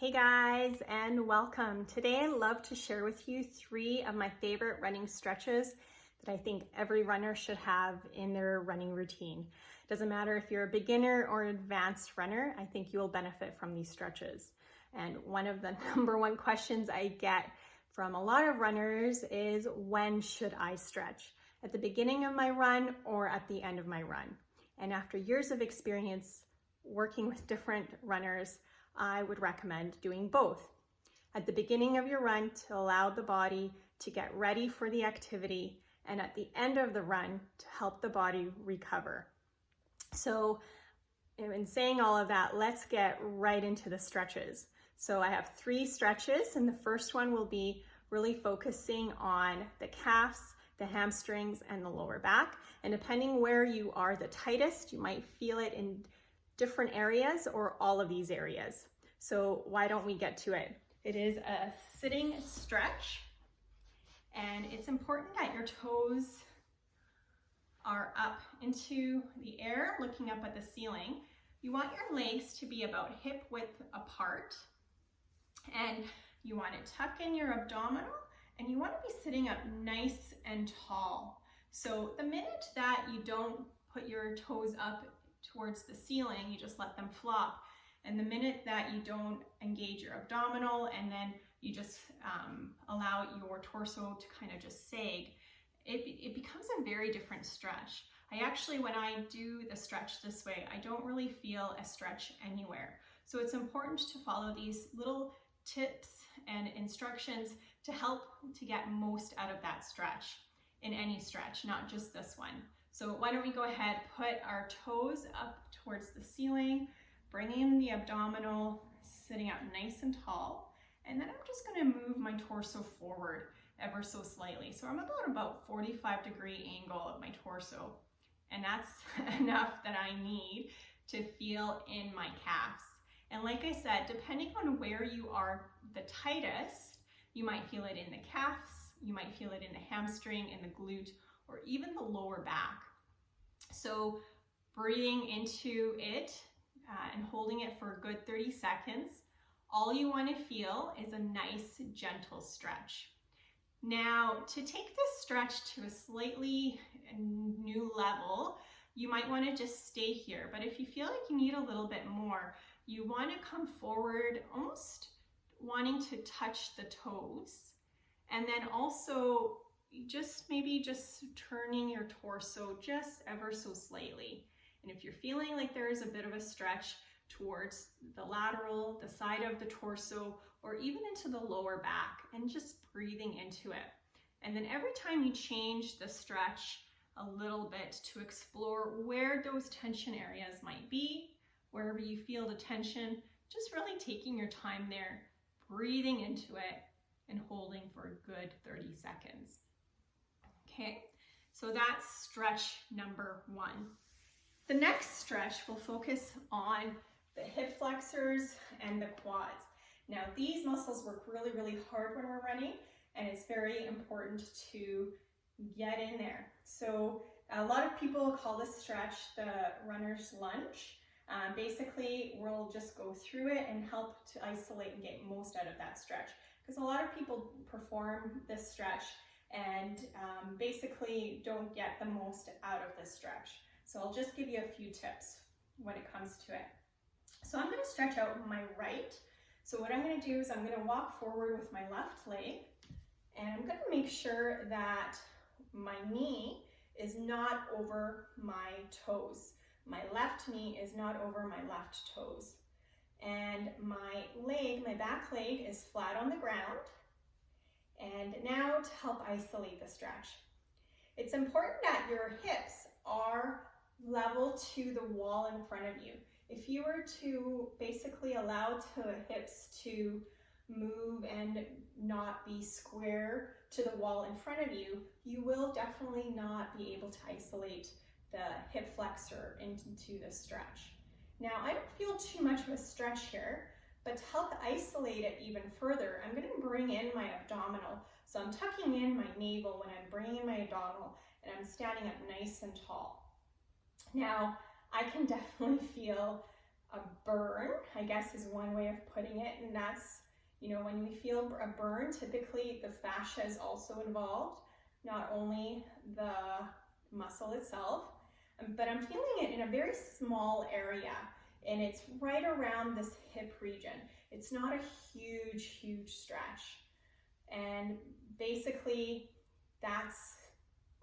Hey guys, and welcome. Today I love to share with you 3 of my favorite running stretches that I think every runner should have in their running routine. Doesn't matter if you're a beginner or an advanced runner, I think you will benefit from these stretches. And one of the number 1 questions I get from a lot of runners is, when should I stretch? At the beginning of my run or at the end of my run? And after years of experience working with different runners, I would recommend doing both. At the beginning of your run to allow the body to get ready for the activity, and at the end of the run to help the body recover. So in saying all of that, let's get right into the stretches. So I have 3 stretches, and the first one will be really focusing on the calves, the hamstrings, and the lower back. And depending where you are the tightest, you might feel it in different areas or all of these areas. So why don't we get to it? It is a sitting stretch, and it's important that your toes are up into the air, looking up at the ceiling. You want your legs to be about hip width apart, and you want to tuck in your abdominal, and you want to be sitting up nice and tall. So the minute that you don't put your toes up towards the ceiling, you just let them flop. And the minute that you don't engage your abdominal and then you just allow your torso to kind of just sag, it becomes a very different stretch. I actually, when I do the stretch this way, I don't really feel a stretch anywhere. So it's important to follow these little tips and instructions to help to get most out of that stretch in any stretch, not just this one. So why don't we go ahead, put our toes up towards the ceiling, bringing the abdominal, sitting up nice and tall, and then I'm just gonna move my torso forward ever so slightly. So I'm about 45-degree angle of my torso, and that's enough that I need to feel in my calves. And like I said, depending on where you are the tightest, you might feel it in the calves, you might feel it in the hamstring, in the glute, or even the lower back. So breathing into it and holding it for a good 30 seconds, all you want to feel is a nice gentle stretch. Now, to take this stretch to a slightly new level, you might want to just stay here, but if you feel like you need a little bit more, you want to come forward, almost wanting to touch the toes, and then also maybe just turning your torso just ever so slightly. And if you're feeling like there is a bit of a stretch towards the lateral, the side of the torso, or even into the lower back, and just breathing into it. And then every time you change the stretch a little bit to explore where those tension areas might be, wherever you feel the tension, just really taking your time there, breathing into it, and holding for a good 30 seconds. Okay, so that's stretch number 1. The next stretch will focus on the hip flexors and the quads. Now, these muscles work really, really hard when we're running, and it's very important to get in there. So a lot of people call this stretch the runner's lunge. Basically, we'll just go through it and help to isolate and get most out of that stretch, because a lot of people perform this stretch and basically don't get the most out of this stretch. So I'll just give you a few tips when it comes to it. So I'm going to stretch out my right. So what I'm going to do is I'm going to walk forward with my left leg, and I'm going to make sure that my knee is not over my toes. My left knee is not over my left toes. And my leg, my back leg, is flat on the ground. And now to help isolate the stretch. It's important that your hips are level to the wall in front of you. If you were to basically allow the hips to move and not be square to the wall in front of you, you will definitely not be able to isolate the hip flexor into the stretch. Now, I don't feel too much of a stretch here, but to help isolate it even further, I'm going to bring in my abdominal. So I'm tucking in my navel when I'm bringing in my abdominal, and I'm standing up nice and tall. Now, I can definitely feel a burn, I guess is one way of putting it, and that's, you know, when we feel a burn, typically the fascia is also involved, not only the muscle itself, but I'm feeling it in a very small area, and it's right around this hip region. It's not a huge stretch, and basically that's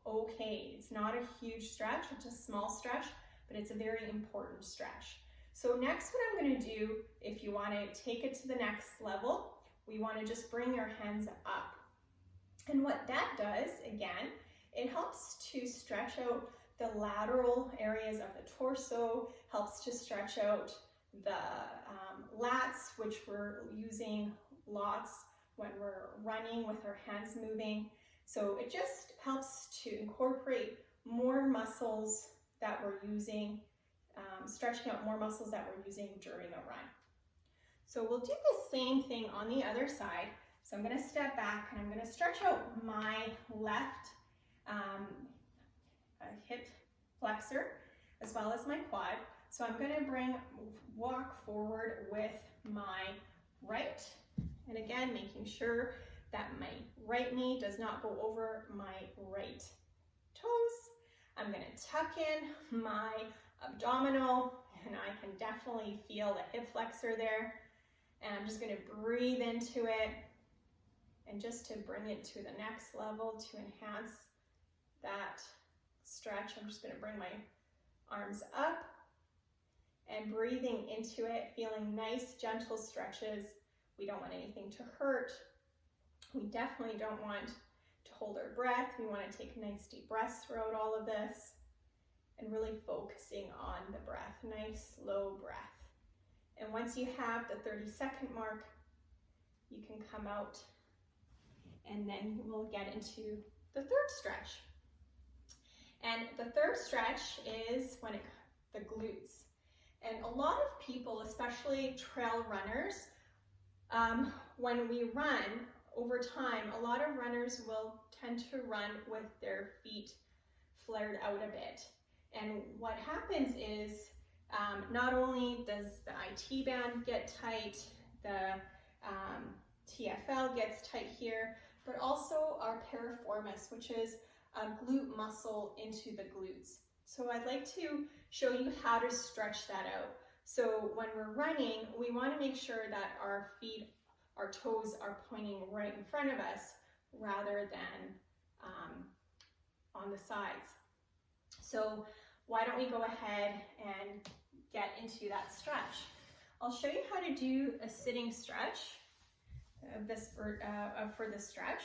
okay. It's not a huge stretch, it's a small stretch, but it's a very important stretch. So next, what I'm going to do, if you want to take it to the next level, we want to just bring your hands up. And what that does, again, it helps to stretch out the lateral areas of the torso, helps to stretch out the lats, which we're using lots when we're running with our hands moving. So it just helps to incorporate more muscles that we're using, stretching out more muscles that we're using during a run. So we'll do the same thing on the other side. So I'm going to step back and I'm going to stretch out my left hip flexor as well as my quad. So I'm going to walk forward with my right, and again making sure that my right knee does not go over my right toes. I'm going to tuck in my abdominal, and I can definitely feel the hip flexor there. And I'm just going to breathe into it, and just to bring it to the next level to enhance that stretch, I'm just going to bring my arms up and breathing into it, feeling nice, gentle stretches. We don't want anything to hurt. We definitely don't want to hold our breath. We want to take nice deep breaths throughout all of this and really focusing on the breath, nice slow breath. And once you have the 30-second mark, you can come out, and then we'll get into the third stretch. And the third stretch is the glutes. And a lot of people, especially trail runners, when we run over time, a lot of runners will tend to run with their feet flared out a bit. And what happens is not only does the IT band get tight, the TFL gets tight here, but also our piriformis, which is a glute muscle into the glutes. So I'd like to show you how to stretch that out. So when we're running, we want to make sure that our feet, our toes are pointing right in front of us rather than on the sides. So why don't we go ahead and get into that stretch? I'll show you how to do a sitting stretch for this stretch.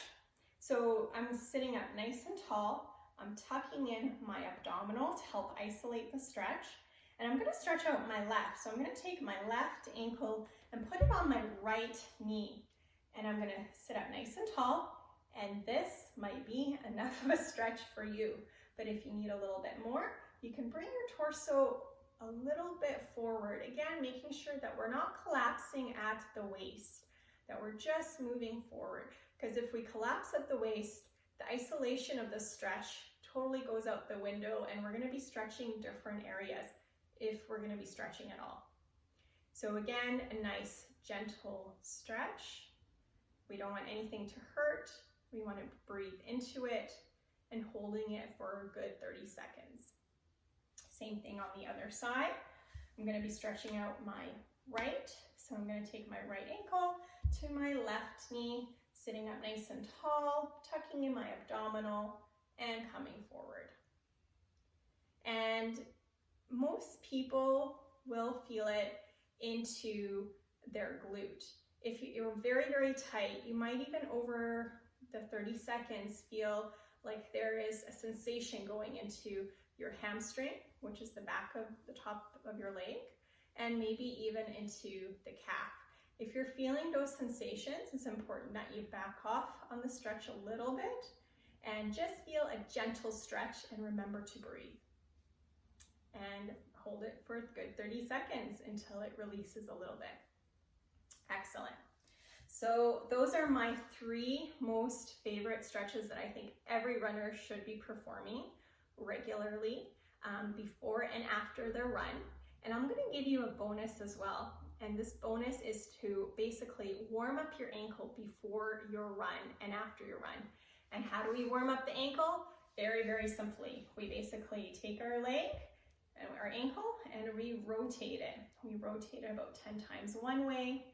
So I'm sitting up nice and tall. I'm tucking in my abdominal to help isolate the stretch. And I'm going to stretch out my left. So I'm going to take my left ankle and put it on my right knee. And I'm going to sit up nice and tall. And this might be enough of a stretch for you. But if you need a little bit more, you can bring your torso a little bit forward. Again, making sure that we're not collapsing at the waist, that we're just moving forward. Because if we collapse at the waist, the isolation of the stretch totally goes out the window, and we're going to be stretching different areas if we're going to be stretching at all. So again, a nice gentle stretch. We don't want anything to hurt. We want to breathe into it and holding it for a good 30 seconds. Same thing on the other side. I'm going to be stretching out my right. So I'm going to take my right ankle to my left knee, sitting up nice and tall, tucking in my abdominal and coming forward. And most people will feel it into their glute. If you're very, very tight, you might even over the 30 seconds feel like there is a sensation going into your hamstring, which is the back of the top of your leg, and maybe even into the calf. If you're feeling those sensations, it's important that you back off on the stretch a little bit and just feel a gentle stretch, and remember to breathe. And hold it for a good 30 seconds until it releases a little bit. Excellent. So those are my 3 most favorite stretches that I think every runner should be performing regularly before and after their run. And I'm gonna give you a bonus as well. And this bonus is to basically warm up your ankle before your run and after your run. And how do we warm up the ankle? Very, very simply. We basically take our leg and our ankle and we rotate it. We rotate it about 10 times one way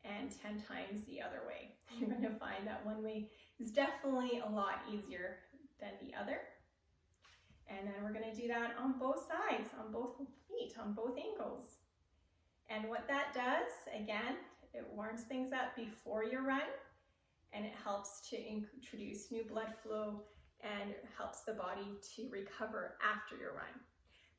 and 10 times the other way. You're gonna find that one way is definitely a lot easier than the other. And then we're gonna do that on both sides, on both feet, on both ankles. And what that does, again, it warms things up before your run, and it helps to introduce new blood flow and helps the body to recover after your run.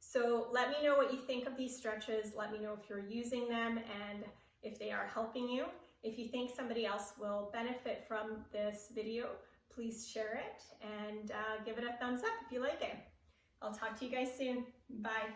So let me know what you think of these stretches. Let me know if you're using them and if they are helping you. If you think somebody else will benefit from this video, please share it and give it a thumbs up if you like it. I'll talk to you guys soon. Bye.